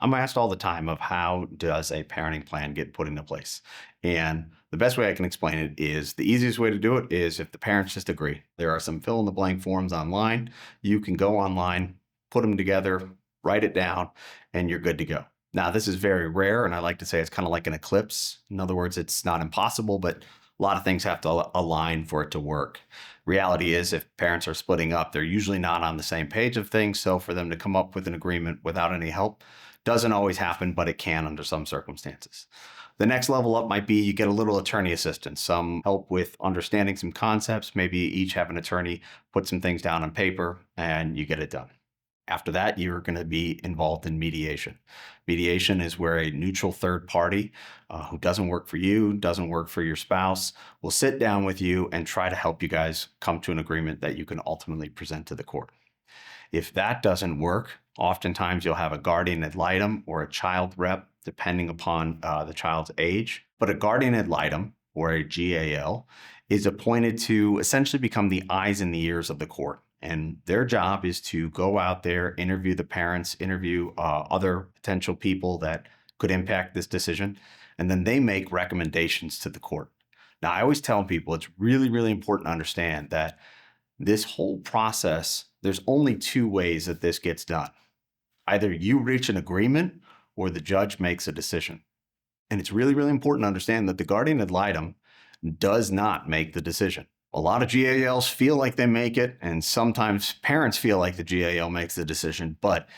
I'm asked all the time of how does a parenting plan get put into place? And the best way I can explain it is the easiest way to do it is if the parents just agree. There are some fill in the blank forms online. You can go online, put them together, write it down, and you're good to go. Now, this is very rare, and I like to say it's kind of like an eclipse. In other words, it's not impossible, but a lot of things have to align for it to work. Reality is, if parents are splitting up, they're usually not on the same page of things. So, for them to come up with an agreement without any help doesn't always happen, but it can under some circumstances. The next level up might be you get a little attorney assistance, some help with understanding some concepts. Maybe each have an attorney put some things down on paper and you get it done. After that, you're going to be involved in mediation. Mediation is where a neutral third party who doesn't work for you, doesn't work for your spouse, will sit down with you and try to help you guys come to an agreement that you can ultimately present to the court. If that doesn't work, oftentimes you'll have a guardian ad litem or a child rep, depending upon the child's age. But a guardian ad litem, or a GAL, is appointed to essentially become the eyes and the ears of the court. And their job is to go out there, interview the parents, interview other potential people that could impact this decision, and then they make recommendations to the court. Now, I always tell people it's really, really important to understand that this whole process, there's only two ways that this gets done. Either you reach an agreement or the judge makes a decision. And it's really, really important to understand that the guardian ad litem does not make the decision. A lot of GALs feel like they make it, and sometimes parents feel like the GAL makes the decision, but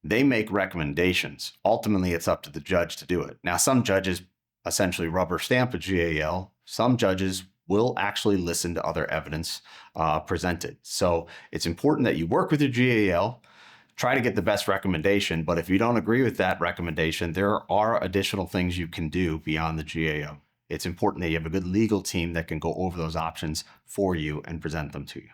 they make recommendations. Ultimately, it's up to the judge to do it. Now, some judges essentially rubber stamp a GAL. Some judges will actually listen to other evidence presented. So it's important that you work with your GAL, try to get the best recommendation, but if you don't agree with that recommendation, there are additional things you can do beyond the GAO. It's important that you have a good legal team that can go over those options for you and present them to you.